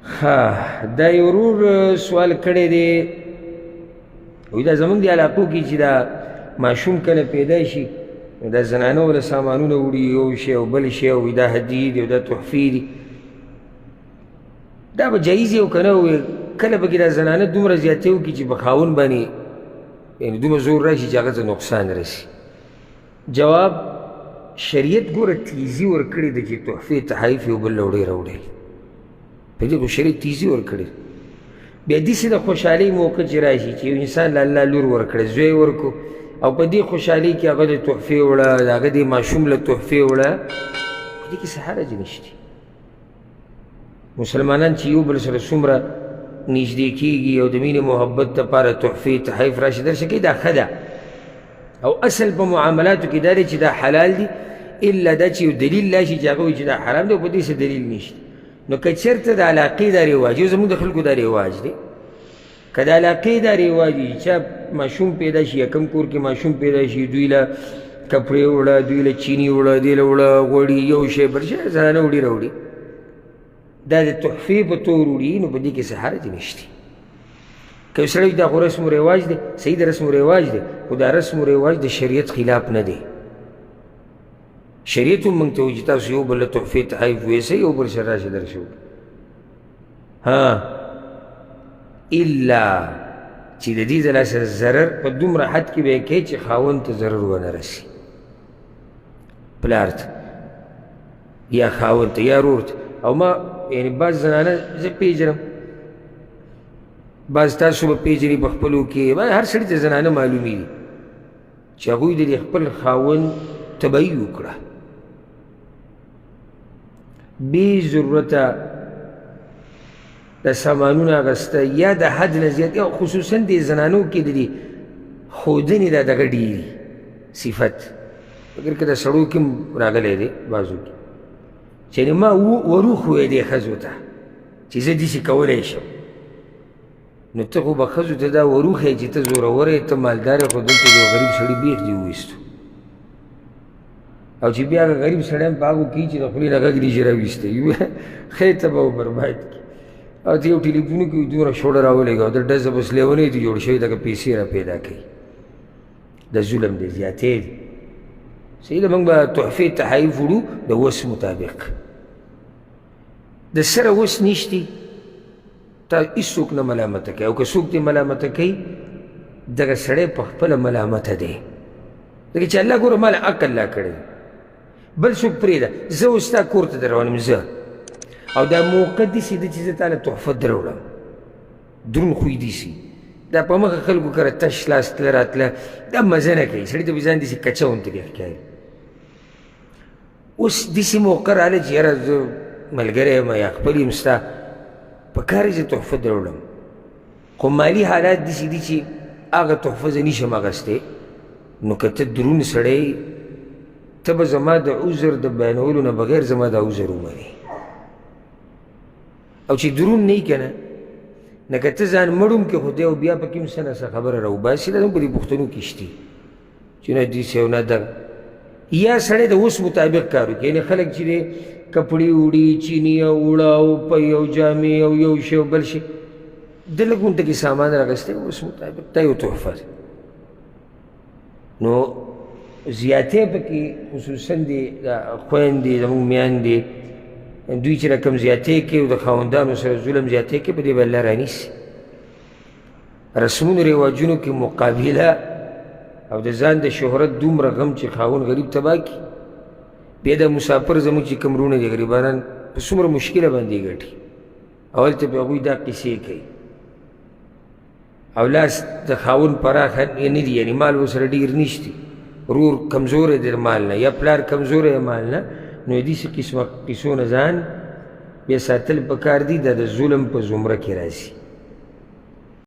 ها دا یو ورور سوال کړی دی، وایي دا زموږ د علاقو کې چې دا ماشوم کله پیدا شي نو دا زنانه ورله سامانونه وړي، یو شی او بل شی، او دا هدیې دي او دا تحفې دي. دا به جایز او که نه وي؟ کله به کې دا زنانه دومره زیاتې وکړي چې په خاوند باندې یعنې دومره زور راشي چې هغه ته نقصان رسي. جواب: شریعت ګوره تیزي ورکړې ده چې تحفې تحایف یو بل له وړې راوړئ، په دې خو شریعت تیزي ورکړې. بیا داسې د خوشحالۍ موقع چې راشي چې یو انسان له الله لور ورکړی، زوی ورکړو، او په دې خوشحالۍ کې هغه د تحفې وړه، د هغه د ماشوم له تحفې وړه، په دې کې څه حرج نشته. مسلمانان چې یو بل سره څومره نږدې کېږي او د مینې محبت دپاره تحفې تحایف راشي درشه کوي، دا ښه ده. او اصل په معاملاتو کې دا دی چې دا حلال دي، الا دا چې یو دلیل راشي چې هغه وایي چې دا حرام دی، او په دې څه دلیل نشته. نو که چېرته د علاقې دا رواج یو زموږ د خلکو دا رواج دی، که د علاقې دا رواج وي چې چا ماشوم پیدا شي یا کوم کور کې ماشوم پیدا شي، دوی له کپړې وړه، دوی له چیني وړه، دوی له وړه غوړي، یو شی بل شی زنانه وړي راوړي، دا د تحفې په تور وړي، نو په دې کې څه حرج نشته. که یو سړی دا خو رسم و رواج دی، صحیح د رسم و رواج دی، خو دا رسم و رواج د شریعت خلاف نه دی. شریعت هم موږ ته وایي چې تاسو یو بل له تحفې تحایف ویسئ، یو بل سره راشئ درشه وکړئ. الا چې د دې د لاسه ضرر په دومره حد کې به یې کوئ چې خاوند ته ضرر ونه رسي، پلار ته یا خاوند ته یا رور ته. او ما یعنې بعض زنانه زه پیژنم، بعض تاسو به پیژني په خپلو کې، هر سړي ته زنانه معلومېږي چې هغوی د خپل خاوند تبعي وکړه، بې ضرورته د سامانونه اخیسته، یا د حد نه زیات، یا خصوصا د زنانو کې د دې ښودنې دا دغه ډېري صفت، مګر که د سړو کې هم راغلی دی بعضو کې، چې ما وروخ ویلی ښځو ته چې زه داسې کولی شم. نو ته خو به ښځو ته دا وروخ یې چې ته زورور یې، ته مالدار یې، خو دلته د یو غریب سړي بیخ دې وویستو، او چې بیا هغه غریب سړی هم په هغو کې چې د خولې نه غږ نشي راویستی، خیر ته به برباد کړي. او ته یو ټلیفونو کې دومره شوړه راولېږه، او د ډزه بس لیونۍ ته جوړ شوي، دغه پیسې را پیدا کوي. د ظلم دی، زیاتې دی. صحیح ده، موږ به تحفې تحایف وړو د وس مطابق. د سره وس نشتی تا هېڅوک نه ملامته کوي، او که څوک دې ملامته کوي دغه سړی په خپله ملامته دی، ځکه چې الله ګوره ما له عقل لا کړی، بل څوک پرېږده، زه اوس ستا کور ته در روانم، زه او دا موقع داسې ده چې زه تا له تحفه در وړم، دروند خوی داسې دا په مخه خلکو کره تش لاس تله راتله، دا مزه نه کوي، سړي ته به ځان داسې کچه غوندې ښکاري. اوس داسې موقع راغله چې یاره زه ملګری یم یا خپل یم ستا، په کار یې زه تحفه در وړم، خو مالي حالات داسې دي چې هغه تحفه زه نشم اخیستی. نو که ته دروند سړی، ته به زما د عذر د بیانولو نه بغیر زما دا عذر ومنې، او چې دروند نه یي که نه، نه که ته ځان مړوم کې خو دی، او بیا پکې هم څه نه څه خبره راوباسي، دا هم په دې پوښتنو کې شتي چې نه داسې او نه دغه. یا سړی د اوس مطابق کار وکړي، یعنې خلک چې دی کپړې وړي، چیني او وړه او پی او جامې او یو شی او بل شی، د لږ غونته کې سامان راغستی اوس مطابق، دا یو تحفه ده. نو زیاتې پکې خصوصا د خویندې زموږ میندې، دوی چې رقم زیاتې کوي او د خاوندانو سره ظلم زیاتې کوي، په دې به الله رانیسي. رسمونو رواجونو کې مقابله او د ځان د شهرت دومره غم چې خاوند غریب تباه کړي. بیا د مسافر زموږ چې کوم وروڼه دي غریبانان، په څومره مشکله باندې ګټي، اول ته به هغوی دا قصې کوي، او لاس د خاوند پراخه نه دي، یعنې مال ورسره ډېر نشته، رور کمزوری دی مال نه، یا پلار کمزوری دی مال نه، نو داسې قسمه قصو نه ځان بیا ساتل پکار دي، دا د ظلم په زمره کې راځي.